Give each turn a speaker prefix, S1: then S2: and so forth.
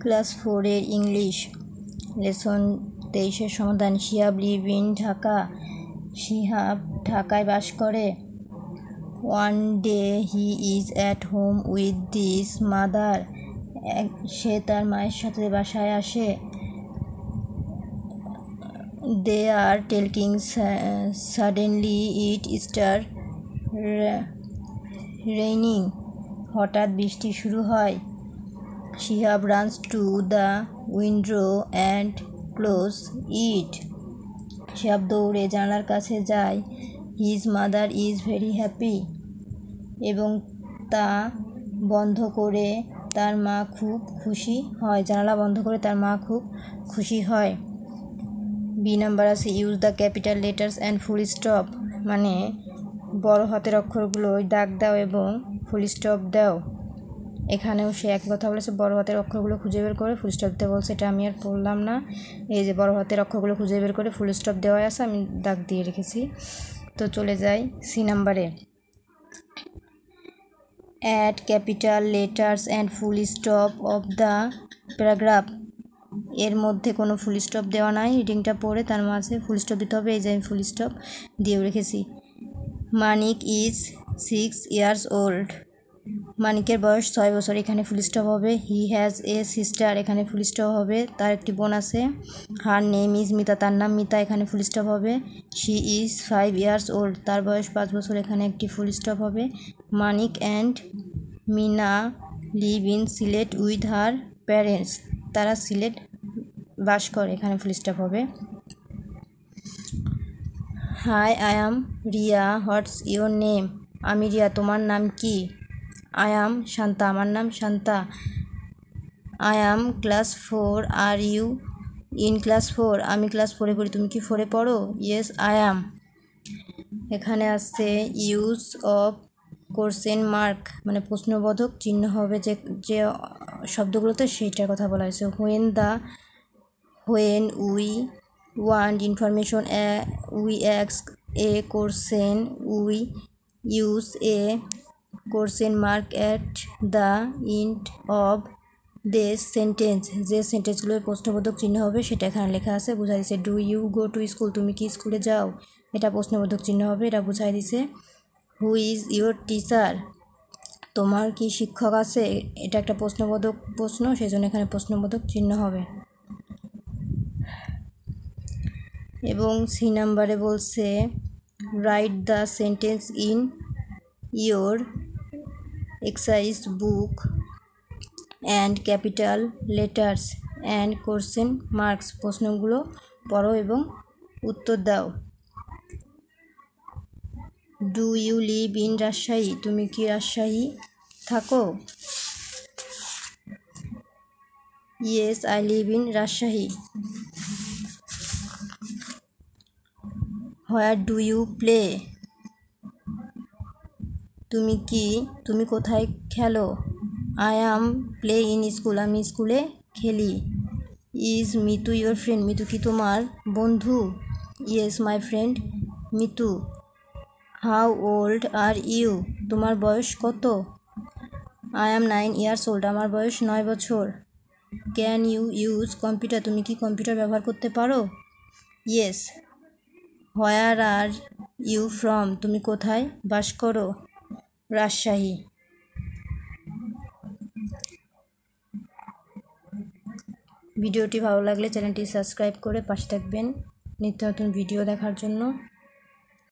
S1: Class 4 এর English lesson 23 এর সমাধান। Shihab live in Dhaka. শিহাব ঢাকায় বাস করে। One day he is at home with this mother. সে তার মায়ের সাথে বাসায় আসে। They are talking suddenly it star raining. হঠাৎ বৃষ্টি শুরু হয়। Shihab runs to the window and close it. Shihab দৌড়ে জানালার কাছে যায়। His mother is very happy. এবং তা বন্ধ করে তার মা খুব খুশি হয়। জানালা বন্ধ করে তার মা খুব খুশি হয়। বি নাম্বার আছে use the capital letters and full stop, মানে বড় হাতের অক্ষরগুলো দাগ দাও এবং ফুল স্টপ দাও। এখানেও সে এক কথা বলেছে, বড় হাতের অক্ষরগুলো খুঁজে বের করে ফুল স্টপ দেওয়া বলছে। এটা আমি আর পড়লাম না। এই যে বড় হাতের অক্ষরগুলো খুঁজে বের করে ফুল স্টপ দেওয়া আছে, আমি দাগ দিয়ে রেখেছি। তো চলে যাই সি নাম্বারে। Add capital letters and full stop of the paragraph. এর মধ্যে কোনো ফুল স্টপ দেওয়া নাই। রিডিংটা পড়ে তার মাঝে ফুল স্টপ দিতে হবে। এই যে আমি ফুল স্টপ দিয়েও রেখেছি। মানিক ইজ 6 years old। মানিকের বয়স 6 বছর। এখানে ফুল স্টপ হবে। He has a sister. এখানে ফুল স্টপ হবে, তার একটি বোন আছে। Her name is Mita. তার নাম মিতা। এখানে ফুল স্টপ হবে। She is 5 years old। তার বয়স 5 বছর। এখানে একটি ফুল স্টপ হবে। Manik and Mina live in Sylhet with her parents. তারা সিলেট বাস করে। এখানে ফুল স্টপ হবে। Hi I am Riya. What's your name. আমি রিয়া, তোমার নাম কি? I am Shanta. আমার নাম Shanta. I am class 4। Are you in class 4? আমি ক্লাস 4-এ পড়ি। তুমি কি 4-এ পড়ো? Yes I am. এখানে আসছে ইউজ অফ কোশ্চেন মার্ক, মানে প্রশ্নবোধক চিহ্ন হবে যে যে শব্দগুলোতে সেইটার কথা বলা হয়েছে। when we want information we ask a question, we use a question mark at the end of this sentence। যে সেন্টেন্সগুলোর প্রশ্নবোধক চিহ্ন হবে সেটা এখানে লেখা আছে, বুঝাই দিছে। Do you go to school? তুমি কি স্কুলে যাও? এটা প্রশ্নবোধক চিহ্ন হবে, এটা বুঝাই দিছে। Who is your teacher? তোমার কি শিক্ষক আছে? এটা একটা প্রশ্নবোধক প্রশ্ন, সেই জন্য এখানে প্রশ্নবোধক চিহ্ন হবে। এবং সি নাম্বারে বলছে write the sentence in your exercise book and capital letters and question marks. প্রশ্নগুলো পড়ো এবং উত্তর দাও। Do you live in Rajshahi? তুমি কি রাজশাহী থাকো? Yes I live in Rajshahi. Where do you play? তুমি কোথায় খেলো? I am play in school. আমি স্কুলে খেলি। Is Mitu your friend? Mitu কি তোমার বন্ধু? Yes my friend Mitu. How old are you? তোমার বয়স কত? I am 9 years old। আমার বয়স 9 বছর। Can you use computer? তুমি কি কম্পিউটার ব্যবহার করতে পারো? Yes. Where are you from? তুমি কোথায় বাস করো? রাজশাহী। ভিডিওটি ভালো লাগলে চ্যানেলটি সাবস্ক্রাইব করে পাশে থাকবেন নিত্য নতুন ভিডিও দেখার জন্য।